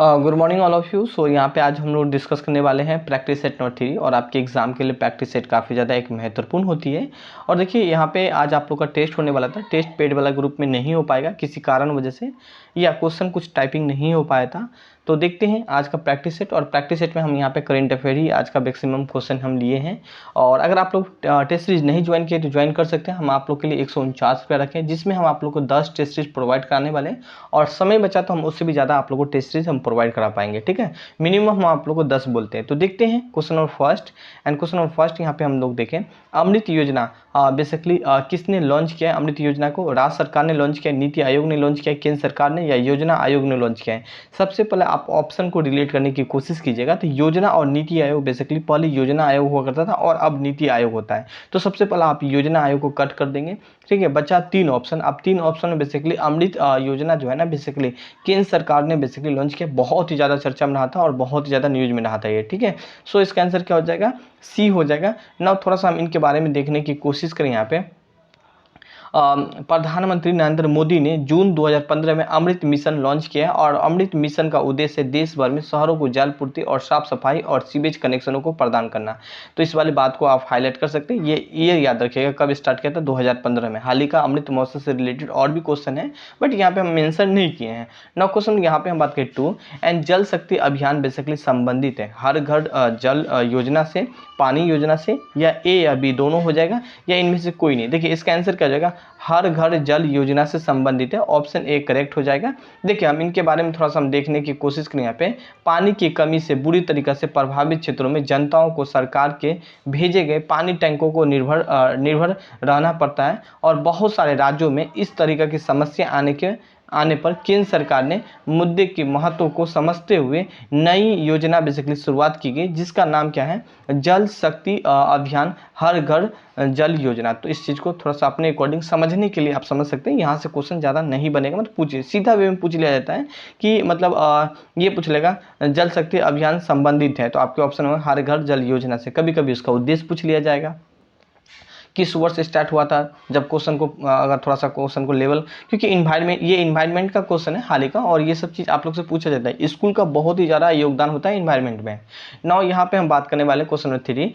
Good morning all of you. So यहाँ पे आज हम लोग डिस्कस करने वाले हैं प्रैक्टिस सेट नंबर 3। और आपके एग्जाम के लिए प्रैक्टिस सेट काफ़ी ज़्यादा एक महत्वपूर्ण होती है। और देखिए यहाँ पे आज आप लोग का टेस्ट होने वाला था। टेस्ट पेड वाला ग्रुप में नहीं हो पाएगा किसी कारण वजह से, या क्वेश्चन कुछ टाइपिंग नहीं हो पाया था। तो देखते हैं आज का प्रैक्टिस सेट। और प्रैक्टिस सेट में हम यहाँ पे करेंट अफेयर ही आज का मैक्सिमम क्वेश्चन हम लिए हैं। और अगर आप लोग टेस्ट सीरीज नहीं ज्वाइन किए तो ज्वाइन कर सकते हैं। हम आप लोग के लिए 149 रुपये रखें, जिसमें हम आप लोग को 10 टेस्ट सीरीज प्रोवाइड कराने वाले हैं। और समय बचा तो हम उससे भी ज़्यादा आप लोग को टेस्ट सीरीज हम प्रोवाइड करा पाएंगे, ठीक है। मिनिमम हम आप लोग को 10 बोलते हैं। तो देखते हैं question number first. And question number first यहाँ पे हम लोग देखें, अमृत योजना बेसिकली किसने लॉन्च किया है? अमृत योजना को राज्य सरकार ने लॉन्च किया, नीति आयोग ने लॉन्च किया, केंद्र सरकार ने, या योजना आयोग ने लॉन्च किया है? सबसे पहले आप ऑप्शन को रिलेट करने की कोशिश कीजिएगा। तो योजना और नीति आयोग, बेसिकली पहले योजना आयोग हुआ करता था और अब नीति आयोग होता है। तो सबसे पहले आप योजना आयोग को कट कर देंगे, ठीक है। बचा 3 ऑप्शन। अब 3 ऑप्शन में बेसिकली अमृत योजना जो है ना, बेसिकली केंद्र सरकार ने बेसिकली लॉन्च किया। बहुत ही ज़्यादा चर्चा में रहा था और बहुत ही ज़्यादा न्यूज में रहा था ये, ठीक है। सो इसका आंसर क्या हो जाएगा? सी हो जाएगा। नाउ थोड़ा सा हम इनके बारे में देखने की कोशिश करें। यहाँ पे प्रधानमंत्री नरेंद्र मोदी ने जून 2015 में अमृत मिशन लॉन्च किया है। और अमृत मिशन का उद्देश्य देश भर में शहरों को जल पूर्ति और साफ सफाई और सीवेज कनेक्शनों को प्रदान करना। तो इस वाली बात को आप हाईलाइट कर सकते हैं। ये याद रखिएगा कब स्टार्ट किया था, 2015 में। हाल ही का अमृत महोत्सव से रिलेटेड और भी क्वेश्चन है, बट यहाँ पे हम मेंशन नहीं किए हैं। नाउ क्वेश्चन यहाँ पे हम बात करें 2 एंड जल शक्ति अभियान बेसिकली संबंधित है हर घर जल योजना से, पानी योजना से, या ए या बी दोनों हो जाएगा, या इनमें से कोई नहीं। देखिए इसका आंसर क्या हो जाएगा? हर घर जल योजना से संबंधित है। ऑप्शन ए करेक्ट हो जाएगा। देखिए हम इनके बारे में थोड़ा सा हम देखने की कोशिश करें। यहाँ पे पानी की कमी से बुरी तरीके से प्रभावित क्षेत्रों में जनताओं को सरकार के भेजे गए पानी टैंकों को निर्भर रहना पड़ता है। और बहुत सारे राज्यों में इस तरीके की समस्या आने पर केंद्र सरकार ने मुद्दे के महत्व को समझते हुए नई योजना बेसिकली शुरुआत की गई, जिसका नाम क्या है? जल शक्ति अभियान हर घर जल योजना। तो इस चीज़ को थोड़ा सा अपने अकॉर्डिंग समझने के लिए आप समझ सकते हैं। यहाँ से क्वेश्चन ज़्यादा नहीं बनेगा, मतलब पूछिए सीधा वे में पूछ लिया जाता है कि मतलब ये पूछ लेगा जल शक्ति अभियान संबंधित है, तो आपके ऑप्शन होगा हर घर जल योजना से। कभी कभी उसका उद्देश्य पूछ लिया जाएगा, किस वर्ष स्टार्ट हुआ था, जब क्वेश्चन को अगर थोड़ा सा क्वेश्चन को लेवल, क्योंकि इन्वायरमेंट का क्वेश्चन है हाल ही का, और ये सब चीज़ आप लोग से पूछा जाता है। स्कूल का बहुत ही ज़्यादा योगदान होता है इन्वायरमेंट में। नाउ यहाँ पे हम बात करने वाले क्वेश्चन नंबर 3,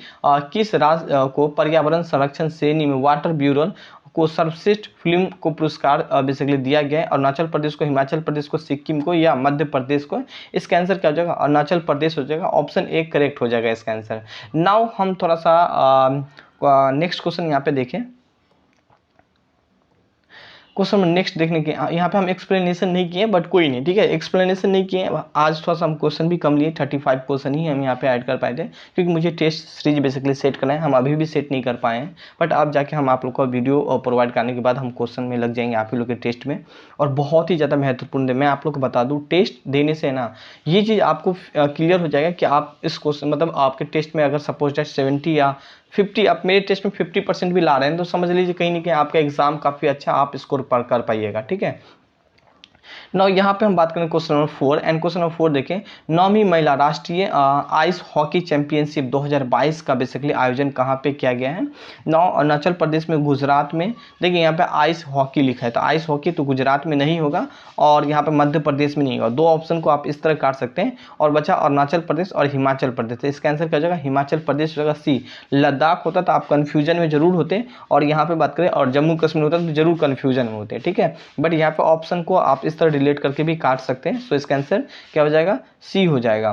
किस राज्य को पर्यावरण संरक्षण श्रेणी में वाटर ब्यूरो को सर्वश्रेष्ठ फिल्म को पुरस्कार बेसिकली दिया गया है? अरुणाचल प्रदेश को, हिमाचल प्रदेश को, सिक्किम को, या मध्य प्रदेश को? इसका आंसर क्या हो जाएगा? अरुणाचल प्रदेश हो जाएगा। ऑप्शन ए करेक्ट हो जाएगा इसका आंसर। नाउ हम थोड़ा सा नेक्स्ट क्वेश्चन यहाँ पे देखें। क्वेश्चन नेक्स्ट देखने के यहाँ पे हम एक्सप्लेनेशन नहीं किए, बट कोई नहीं, ठीक है। एक्सप्लेनेशन नहीं किए, आज थोड़ा सा हम क्वेश्चन भी कम लिए, 35 क्वेश्चन ही हम यहाँ पे ऐड कर पाए थे, क्योंकि मुझे टेस्ट सीरीज बेसिकली सेट करना है। हम अभी भी सेट नहीं कर पाए हैं, बट अब जाके हम आप लोग को वीडियो प्रोवाइड करने के बाद हम क्वेश्चन में लग जाएंगे आप ही लोग के टेस्ट में। और बहुत ही ज़्यादा महत्वपूर्ण है। मैं आप लोग को बता दूँ, टेस्ट देने से ना ये चीज़ आपको क्लियर हो जाएगा कि आप इस क्वेश्चन, मतलब आपके टेस्ट में अगर सपोज दैट 70 या 50, आप मेरे टेस्ट में 50% भी ला रहे हैं, तो समझ लीजिए कहीं ना कहीं आपका एग्जाम काफ़ी अच्छा आप स्कोर पर कर पाइएगा, ठीक है। नाउ यहाँ पे हम बात करें question number 4। And question number 4 देखें, 9वीं महिला राष्ट्रीय आइस हॉकी चैंपियनशिप 2022 का बेसिकली आयोजन कहाँ पे किया गया है? नाउ अरुणाचल प्रदेश में, गुजरात में। देखिए यहाँ पे आइस हॉकी लिखा है, तो आइस हॉकी तो गुजरात में नहीं होगा, और यहाँ पे मध्य प्रदेश में नहीं होगा। 2 ऑप्शन को आप इस तरह काट सकते हैं, और बचा अरुणाचल प्रदेश और हिमाचल प्रदेश। तो इसका आंसर क्या हो जाएगा? हिमाचल प्रदेश हो जाएगा सी। लद्दाख होता तो आप कन्फ्यूजन में जरूर होते, और यहाँ पे बात करें और जम्मू कश्मीर होता तो जरूर कन्फ्यूजन में होते, ठीक है। बट यहाँ पे ऑप्शन को आप इस तरह रिलेट करके भी काट सकते हैं। सो इसका आंसर क्या हो जाएगा? सी हो जाएगा।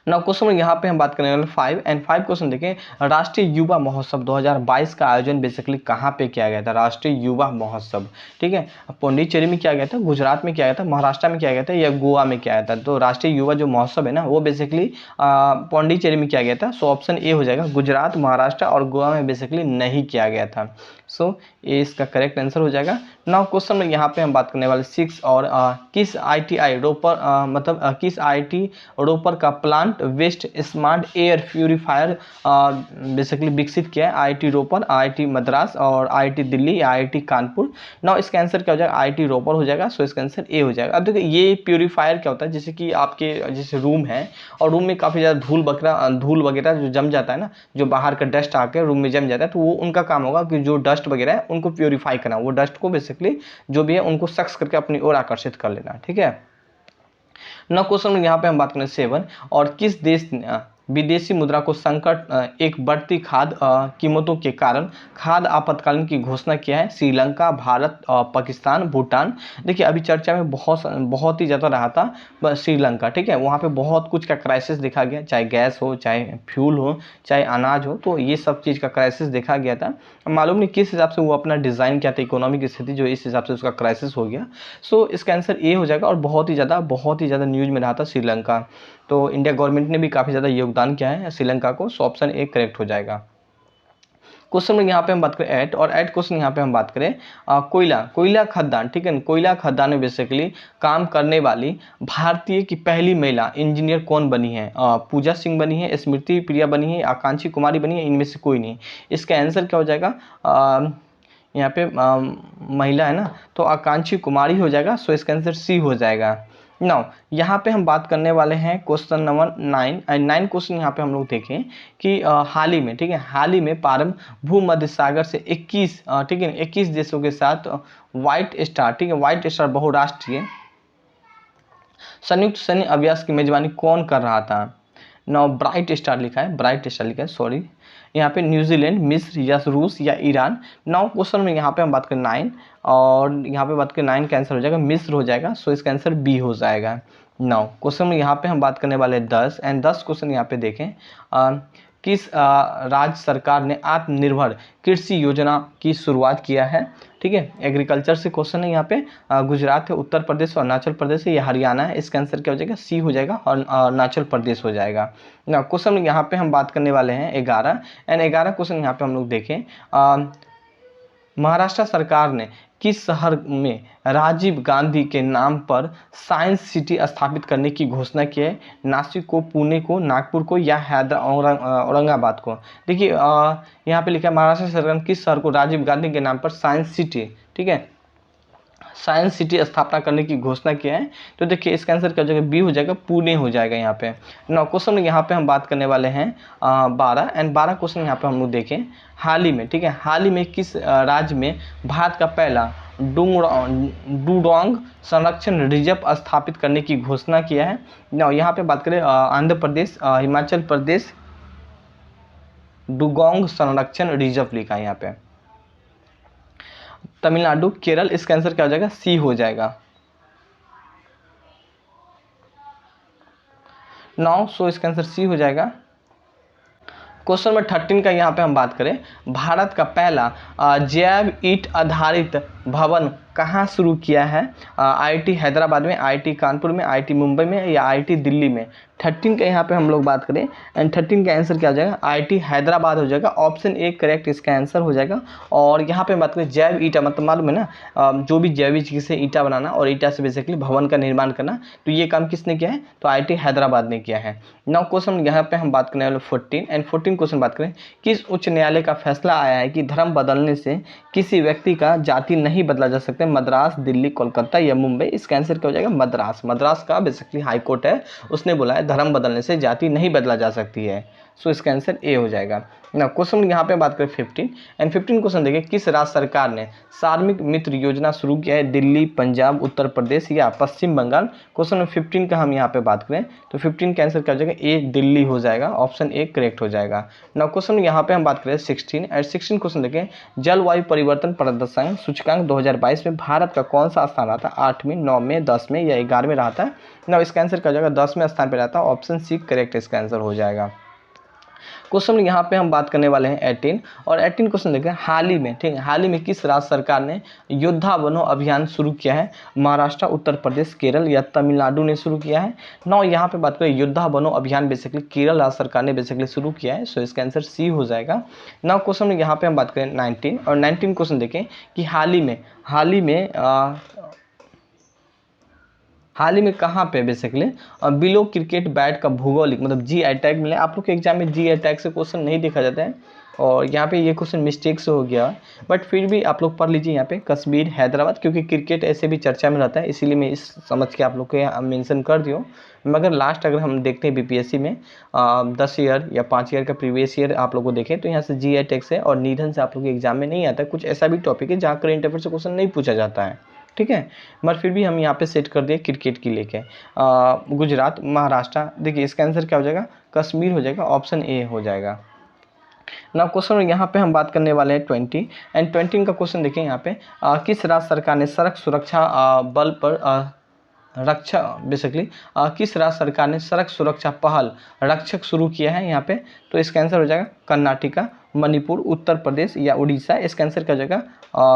नाउ क्वेश्चन यहाँ पे हम बात करने वाले 5। एंड 5 क्वेश्चन देखें, राष्ट्रीय युवा महोत्सव 2022 का आयोजन बेसिकली कहाँ पे किया गया था? राष्ट्रीय युवा महोत्सव, ठीक है। पौंडीचेरी में किया गया था, गुजरात में किया गया था, महाराष्ट्र में किया गया था, या गोवा में किया गया था? तो राष्ट्रीय युवा जो महोत्सव है ना, वो बेसिकली पौंडीचेरी में किया गया था। सो ऑप्शन ए हो जाएगा। गुजरात, महाराष्ट्र और गोवा में बेसिकली नहीं किया गया था। सो ये इसका करेक्ट आंसर हो जाएगा। नाउ क्वेश्चन में यहाँ पे हम बात करने वाले 6, और किस ITI रोपर किस IIT रोपर का plant waste smart air purifier basically विकसित किया है? IIT रोपर, IIT मद्रास, और IIT दिल्ली, या IIT कानपुर? नाउ इसका आंसर क्या हो जाएगा? IIT रोपर हो जाएगा। सो इसका आंसर ए हो जाएगा। अब देखिए ये प्यूरीफायर क्या होता है, जैसे कि आपके जैसे रूम है, और रूम में काफ़ी ज़्यादा धूल वगैरह जो जम जाता है ना, जो बाहर का डस्ट आके रूम में जम जाता है, तो वो उनका काम होगा कि जो डस्ट वगैरह है उनको प्यूरीफाई करना, वो डस्ट को बेसिकली जो भी है उनको सक्स करके अपनी ओर आकर्षित कर लेना, ठीक है। नौ क्वेश्चन यहाँ पे हम बात करें 7, और किस देश ने विदेशी मुद्रा को संकट एक बढ़ती खाद्य कीमतों के कारण खाद्य आपातकालीन की घोषणा किया है? श्रीलंका, भारत, पाकिस्तान, भूटान। देखिए अभी चर्चा में बहुत ही ज़्यादा रहा था श्रीलंका, ठीक है, वहाँ पे बहुत कुछ का क्राइसिस देखा गया, चाहे गैस हो, चाहे फ्यूल हो, चाहे अनाज हो, तो ये सब चीज़ का क्राइसिस देखा गया था। मालूम नहीं किस हिसाब से वो अपना डिज़ाइन किया था, इकोनॉमिक स्थिति जो इस हिसाब से उसका क्राइसिस हो गया। सो इसका आंसर ए हो जाएगा, और बहुत ही ज़्यादा न्यूज़ में रहा था श्रीलंका। तो इंडिया गवर्नमेंट ने भी काफ़ी ज़्यादा योगदान किया है श्रीलंका को, सो ऑप्शन ए करेक्ट हो जाएगा। क्वेश्चन में यहाँ पे हम बात करें 8, और 8 क्वेश्चन यहाँ पे हम बात करें कोयला खदान, ठीक है, कोयला खदान में बेसिकली काम करने वाली भारतीय की पहली महिला इंजीनियर कौन बनी है? पूजा सिंह बनी है, स्मृति प्रिया बनी है, आकांक्षी कुमारी बनी है, इनमें से कोई नहीं। इसका आंसर क्या हो जाएगा? यहाँ पे महिला है ना, तो आकांक्षी कुमारी हो जाएगा, सो इसका आंसर सी हो जाएगा। नाउ यहाँ पे हम बात करने वाले हैं क्वेश्चन नंबर 9 क्वेश्चन यहाँ पे हम लोग देखें कि हाल ही में, ठीक है, हाल ही में प्रारंभ भूमध्य सागर से 21, ठीक है, 21 देशों के साथ व्हाइट स्टार, ठीक है, व्हाइट स्टार बहुराष्ट्रीय संयुक्त सैन्य अभ्यास की मेजबानी कौन कर रहा था? नाउ ब्राइट स्टार लिखा है, सॉरी, यहाँ पे न्यूजीलैंड, मिस्र या रूस या ईरान। नाउ क्वेश्चन में यहाँ पे हम बात करें 9, और यहाँ पे बात करें 9 का आंसर हो जाएगा मिस्र हो जाएगा, सो इसका आंसर बी हो जाएगा। नाउ क्वेश्चन में यहाँ पे हम बात करने वाले 10, एंड 10 क्वेश्चन यहाँ पे देखें किस राज्य सरकार ने आत्मनिर्भर कृषि योजना की शुरुआत किया है? ठीक है, एग्रीकल्चर से क्वेश्चन है यहाँ पे। गुजरात है, उत्तर प्रदेश, अरुणाचल प्रदेश है या हरियाणा है? इसका आंसर क्या हो जाएगा? सी हो जाएगा, और अरुणाचल प्रदेश हो जाएगा। ना क्वेश्चन यहाँ पे हम बात करने वाले हैं 11, एंड 11 क्वेश्चन यहाँ पे हम लोग देखें महाराष्ट्र सरकार ने किस शहर में राजीव गांधी के नाम पर साइंस सिटी स्थापित करने की घोषणा की है? नासिक को, पुणे को, नागपुर को या औरंगाबाद को? देखिए यहाँ पे लिखा है महाराष्ट्र सरकार ने किस शहर को राजीव गांधी के नाम पर साइंस सिटी, ठीक है, साइंस सिटी स्थापना करने की घोषणा किया है? तो देखिए इसका आंसर क्या हो जाएगा? बी हो जाएगा, पुणे हो जाएगा यहाँ पे। नौ क्वेश्चन यहाँ पे हम बात करने वाले हैं 12, एंड 12 क्वेश्चन यहाँ पे हम लोग देखें हाल ही में, ठीक है, हाल ही में किस राज्य में भारत का पहला डूडोंग संरक्षण रिजर्व स्थापित करने की घोषणा किया है? नौ यहाँ पे बात करें आंध्र प्रदेश, हिमाचल प्रदेश, डुगोंग संरक्षण रिजर्व लिखा है यहाँ पे, तमिलनाडु, केरल। इसका आंसर क्या हो जाएगा? सी हो जाएगा। नाउ सो इसका आंसर सी हो जाएगा। क्वेश्चन नंबर 13 का यहाँ पे हम बात करें भारत का पहला जैव ईंट आधारित भवन कहाँ शुरू किया है? आईआईटी हैदराबाद में, आईआईटी कानपुर में, आईआईटी मुंबई में या आईआईटी दिल्ली में? 13 का यहाँ पे हम लोग बात करें, एंड 13 का आंसर क्या हो जाएगा? आईआईटी हैदराबाद हो जाएगा, ऑप्शन ए करेक्ट इसका आंसर हो जाएगा। और यहाँ पे बात करें जैव ईंटा, मतलब मालूम है ना जो भी जैविक चीज़ से ईंटा बनाना और ईंटा से बेसिकली भवन का निर्माण करना, तो ये काम किसने किया है? तो आईआईटी हैदराबाद ने किया है। नाउ क्वेश्चन यहाँ पे हम बात करने वाले 14, एंड 14 क्वेश्चन बात करें किस उच्च न्यायालय का फैसला आया है कि धर्म बदलने से किसी व्यक्ति का जाति नहीं बदला जा सकता? मद्रास, दिल्ली, कोलकाता या मुंबई? इसका आंसर क्या हो जाएगा? मद्रास। मद्रास का बेसिकली हाई कोर्ट है, उसने बोला है धर्म बदलने से जाति नहीं बदला जा सकती है, सो इसका आंसर ए हो जाएगा। ना क्वेश्चन यहाँ पे बात करें 15, एंड 15 क्वेश्चन देखिए किस राज्य सरकार ने कार्मिक मित्र योजना शुरू किया है? दिल्ली, पंजाब, उत्तर प्रदेश या पश्चिम बंगाल? क्वेश्चन नंबर 15 का हम यहाँ पे बात करें तो 15 का आंसर क्या हो जाएगा? ए दिल्ली हो जाएगा, ऑप्शन ए करेक्ट हो जाएगा। ना क्वेश्चन यहाँ पे हम बात करें 16, एंड 16 क्वेश्चन देखें जलवायु परिवर्तन प्रदर्शन सूचकांक 2022 में भारत का कौन सा स्थान रहा था? 8वें, 9वें, 10वें या 11वें रहा था? ना इसका आंसर क्या हो जाएगा? 10वें स्थान पर रहता है, ऑप्शन सी करेक्ट इसका आंसर हो जाएगा। क्वेश्चन यहाँ पे हम बात करने वाले हैं 18, और 18 क्वेश्चन देखें हाल ही में, ठीक है, हाल ही में किस राज्य सरकार ने योद्धा बनो अभियान शुरू किया है? महाराष्ट्र, उत्तर प्रदेश, केरल या तमिलनाडु ने शुरू किया है? नौ यहाँ पे बात करें योद्धा बनो अभियान बेसिकली केरल राज्य सरकार ने बेसिकली शुरू किया है, सो इसका आंसर सी हो जाएगा। नौ क्वेश्चन यहाँ पे हम बात करें 19, और 19 क्वेश्चन देखें कि हाल ही में कहाँ पे बेसिकली बिलो क्रिकेट बैट का भौगोलिक मतलब जीआई टैग मिला? आप लोग के एग्जाम में जीआई टैग से क्वेश्चन नहीं देखा जाता है, और यहाँ पे ये क्वेश्चन मिस्टेक से हो गया, बट फिर भी आप लोग पढ़ लीजिए यहाँ पे कश्मीर, हैदराबाद, क्योंकि क्रिकेट ऐसे भी चर्चा में रहता है, इसीलिए मैं इस समझ के आप लोग को मेंशन कर दियो। मगर लास्ट अगर हम देखते हैं बीपीएससी में 10 ईयर या 5 ईयर का प्रीवियस ईयर आप लोग को देखें तो यहाँ से जीआई टैग से और निधन से आप लोग के एग्जाम में नहीं आता है। कुछ ऐसा भी टॉपिक है जहाँ करेंट अफेयर से क्वेश्चन नहीं पूछा जाता है, ठीक है, मगर फिर भी हम यहाँ पे सेट कर दिए क्रिकेट की लेके। गुजरात, महाराष्ट्र, देखिए इसका आंसर क्या हो जाएगा, कश्मीर हो जाएगा, ऑप्शन ए हो जाएगा। ना क्वेश्चन यहाँ पे हम बात करने वाले हैं 20 एंड 20 का क्वेश्चन देखिए यहाँ पे किस राज्य सरकार ने सड़क सुरक्षा बल पर रक्षा बेसिकली किस राज्य सरकार ने सड़क सुरक्षा पहल रक्षक शुरू किया है यहाँ पे, तो इसका आंसर हो जाएगा कर्नाटका, मणिपुर, उत्तर प्रदेश या उड़ीसा। इसका आंसर क्या हो जाएगा,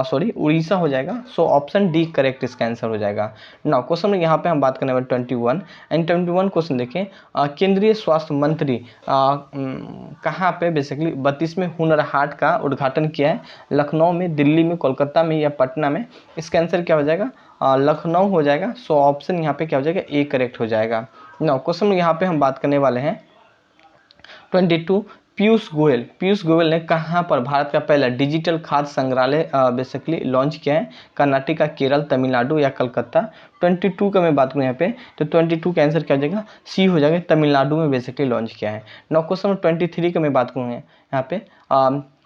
सॉरी उड़ीसा हो जाएगा। सो ऑप्शन डी करेक्ट इसका आंसर हो जाएगा। नाउ क्वेश्चन में यहाँ पे हम बात करने वाले 21 एंड 21 क्वेश्चन देखें केंद्रीय स्वास्थ्य मंत्री कहाँ पे बेसिकली 32वें हुनर हाट का उद्घाटन किया है, लखनऊ में, दिल्ली में, कोलकाता में या पटना में। इसका आंसर क्या हो जाएगा, लखनऊ हो जाएगा। सो ऑप्शन यहाँ पे क्या हो जाएगा, ए करेक्ट हो जाएगा। नाउ क्वेश्चन में यहाँ पे हम बात करने वाले हैं 22 पीयूष गोयल ने कहाँ पर भारत का पहला डिजिटल खाद्य संग्रहालय बेसिकली लॉन्च किया है, कर्नाटका, केरल, तमिलनाडु या कलकत्ता। 22 का मैं बात करूँ यहाँ पे तो 22 का आंसर क्या हो जाएगा, सी हो जाएगा, तमिलनाडु में बेसिकली लॉन्च किया है। नाउ क्वेश्चन 23 का मैं बात करूँ यहाँ पे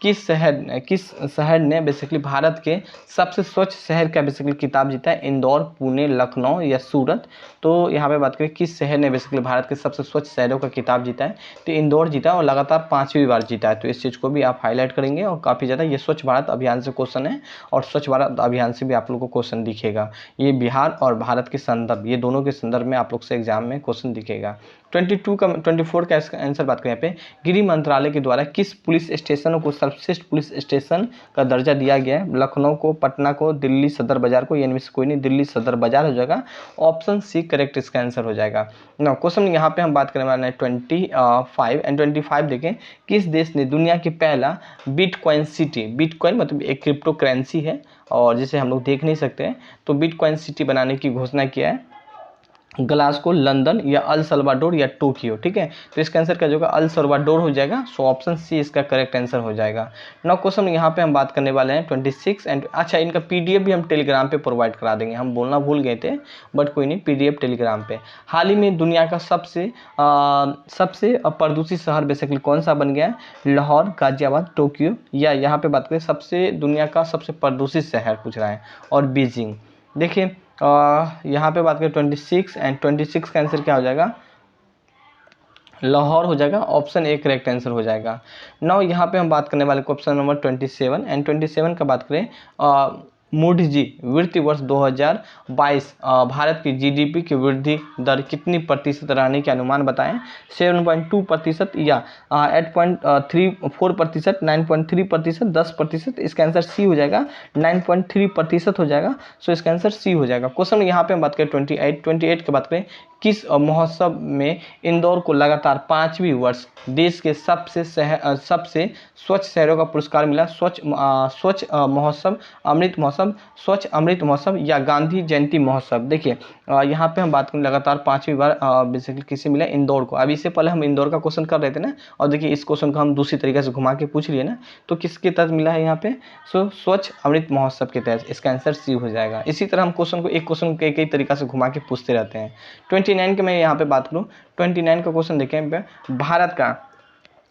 किस शहर ने बेसिकली भारत के सबसे स्वच्छ शहर का बेसिकली खिताब जीता है, इंदौर, पुणे, लखनऊ या सूरत। तो यहाँ पे बात करें किस शहर ने बेसिकली भारत के सबसे स्वच्छ शहरों का खिताब जीता है, तो इंदौर जीता और लगातार 5वीं बार जीता है। तो इस चीज़ को भी आप हाईलाइट करेंगे और काफ़ी ज़्यादा ये स्वच्छ भारत अभियान से क्वेश्चन है और स्वच्छ भारत अभियान से भी आप लोग को क्वेश्चन दिखेगा। ये बिहार और भारत के संदर्भ, ये दोनों के संदर्भ में आप लोग से एग्जाम में क्वेश्चन दिखेगा। 24 का आंसर बात करें यहाँ पे गृह मंत्रालय के द्वारा किस पुलिस स्टेशन को सर्वश्रेष्ठ पुलिस स्टेशन का दर्जा दिया गया है, लखनऊ को, पटना को, दिल्ली सदर बाजार को, यानी से कोई नहीं, दिल्ली सदर बाजार हो जाएगा। ऑप्शन सी करेक्ट इसका आंसर हो जाएगा। ना क्वेश्चन यहाँ पे हम बात करने वाले हैं 25 एंड 25 देखें किस देश ने दुनिया की पहला बिटकॉइन सिटी, बिटकॉइन मतलब एक क्रिप्टो करेंसी है और जिसे हम लोग देख नहीं सकते हैं, तो बिटकॉइन सिटी बनाने की घोषणा किया है, ग्लासगो, लंदन या अल सल्वाडोर या टोक्यो। ठीक है, तो इसका आंसर क्या होगा, अल सल्वाडोर हो जाएगा। सो ऑप्शन सी इसका करेक्ट आंसर हो जाएगा। नाउ क्वेश्चन यहाँ पे हम बात करने वाले हैं 26 एंड अच्छा इनका पीडीएफ भी हम टेलीग्राम पे प्रोवाइड करा देंगे, हम बोलना भूल गए थे बट कोई नहीं, पीडीएफ टेलीग्राम पे। हाल ही में दुनिया का सबसे प्रदूषित शहर बेसिकली कौन सा बन गया है, लाहौर, गाजियाबाद, टोक्यो या यहाँ पे बात करें सबसे दुनिया का सबसे प्रदूषित शहर पूछ रहा है और बीजिंग। देखिए यहाँ पे बात करें 26 एंड 26 का आंसर क्या हो जाएगा, लाहौर हो जाएगा। ऑप्शन ए करेक्ट आंसर हो जाएगा। नाउ यहाँ पे हम बात करने वाले क्वेश्चन नंबर 27 एंड 27 का बात करें मूडी जी वित्तीय वर्ष 2022 भारत की जीडीपी की वृद्धि दर कितनी प्रतिशत रहने के अनुमान बताएं, 7.2% या 8.34%, 9.3%, 10%। इसका आंसर सी हो जाएगा, 9.3% हो जाएगा। सो इसका आंसर सी हो जाएगा। क्वेश्चन यहाँ पे हम बात करें 28 की बात करें किस महोत्सव में इंदौर को लगातार 5वीं वर्ष देश के सबसे स्वच्छ शहरों का पुरस्कार मिला, स्वच्छ महोत्सव, अमृत महोत्सव, स्वच्छ अमृत महोत्सव या गांधी जयंती महोत्सव। देखिए यहाँ पे हम बात करें लगातार 5वीं बार बेसिकली किसे मिला, इंदौर को। अभी इससे पहले हम इंदौर का क्वेश्चन कर रहे थे ना, और देखिए इस क्वेश्चन को हम दूसरी तरीके से घुमा के पूछ लिए ना, तो किसके तहत मिला है यहाँ पे, सो स्वच्छ अमृत महोत्सव के तहत। इसका आंसर सी हो जाएगा। इसी तरह हम क्वेश्चन को एक क्वेश्चन कई कई तरीका से घुमा के पूछते रहते हैं। 29 के मैं यहाँ पे बात करूँ, 29 का क्वेश्चन देखें भारत का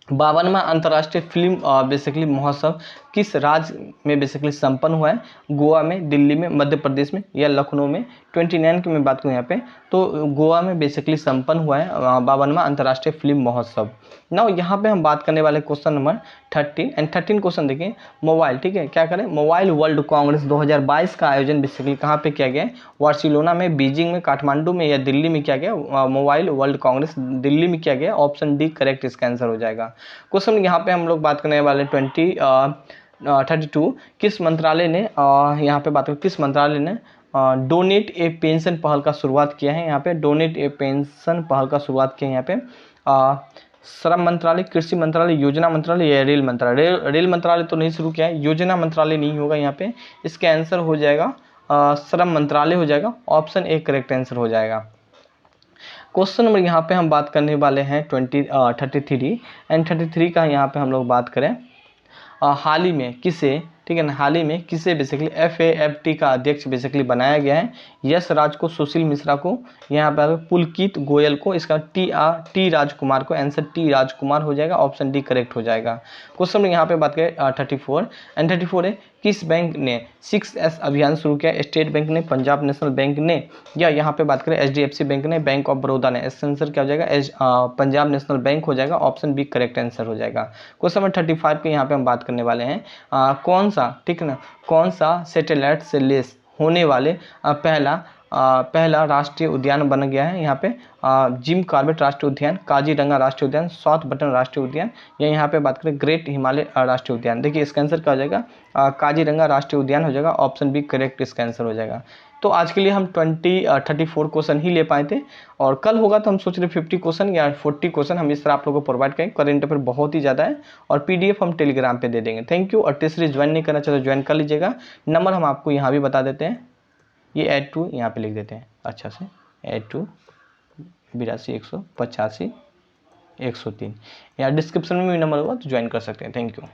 52वां अंतर्राष्ट्रीय फिल्म बेसिकली महोत्सव किस राज्य में बेसिकली संपन्न हुआ है, गोवा में, दिल्ली में, मध्य प्रदेश में या लखनऊ में। 29 की मैं बात करूँ यहाँ पे तो गोवा में बेसिकली संपन्न हुआ है 52वां अंतर्राष्ट्रीय फिल्म महोत्सव। नाउ यहाँ पे हम बात करने वाले क्वेश्चन नंबर 13 एंड 13 क्वेश्चन देखें मोबाइल, ठीक है, क्या करें, मोबाइल वर्ल्ड कांग्रेस 2022 का आयोजन बेसिकली कहाँ पे किया गया है, बार्सिलोना में, बीजिंग में, काठमांडू में या दिल्ली में किया गया। मोबाइल वर्ल्ड कांग्रेस दिल्ली में किया गया। ऑप्शन डी करेक्ट इसका आंसर हो जाएगा। क्वेश्चन यहाँ पे हम लोग बात करने वाले 32 किस मंत्रालय ने यहाँ पे बात करें किस मंत्रालय ने डोनेट ए पेंशन पहल का शुरुआत किया है। यहाँ पे डोनेट ए पेंशन पहल का शुरुआत किया है यहाँ पे श्रम मंत्रालय, कृषि मंत्रालय, योजना मंत्रालय या रेल मंत्रालय। रेल मंत्रालय तो नहीं शुरू किया है, योजना मंत्रालय नहीं होगा यहाँ पे। इसका आंसर हो जाएगा श्रम मंत्रालय हो जाएगा। ऑप्शन ए करेक्ट आंसर हो जाएगा। क्वेश्चन नंबर यहाँ पे हम बात करने वाले हैं 33 एंड 33 का यहाँ पे हम लोग बात करें हाल ही में किसे, ठीक है ना, हाल ही में किसे बेसिकली FAFT का अध्यक्ष बेसिकली बनाया गया है, यश राज को, सुशील मिश्रा को, यहाँ पे पुलकित गोयल को, इसका टी राजकुमार को। आंसर टी राजकुमार हो जाएगा। ऑप्शन डी करेक्ट हो जाएगा। क्वेश्चन में यहाँ पे बात करें 34 एंड 34 है किस बैंक ने 6S अभियान शुरू किया? स्टेट बैंक ने, पंजाब नेशनल बैंक ने, या यहाँ पे बात करें HDFC बैंक ने, बैंक ऑफ बड़ौदा ने। इसका आंसर क्या हो जाएगा? पंजाब नेशनल बैंक हो जाएगा। ऑप्शन बी करेक्ट आंसर हो जाएगा। क्वेश्चन नंबर 35 के यहाँ पे हम बात करने वाले हैं। कौन सा, ठीक है ना, कौन सा सैटेलाइट से लेस होने वाले पहला राष्ट्रीय उद्यान बन गया है? यहाँ पे जिम कॉर्बेट राष्ट्रीय उद्यान, काजीरंगा राष्ट्रीय उद्यान, साउथ बटन राष्ट्रीय उद्यान, या यहाँ पे बात करें ग्रेट हिमालय राष्ट्रीय उद्यान। देखिए इसका आंसर क्या हो जाएगा? काजीरंगा राष्ट्रीय उद्यान हो जाएगा। ऑप्शन बी करेक्ट इसका आंसर हो जाएगा। तो आज के लिए हम 34 क्वेश्चन ही ले पाए थे, और कल होगा तो हम सोच रहे 50 क्वेश्चन या 40 क्वेश्चन हम इस तरह आप लोगों को प्रोवाइड करेंगे। करेंट अफेयर बहुत ही ज़्यादा है, और PDF हम टेलीग्राम पे दे देंगे। Thank you. और तीसरी ज्वाइन नहीं करना चाहते ज्वाइन कर लीजिएगा। नंबर हम आपको यहाँ भी बता देते हैं, ये ऐड टू यहाँ पे लिख देते हैं अच्छा से, ऐड टू 82 185 103, या डिस्क्रिप्शन में भी नंबर होगा तो ज्वाइन कर सकते हैं। Thank you.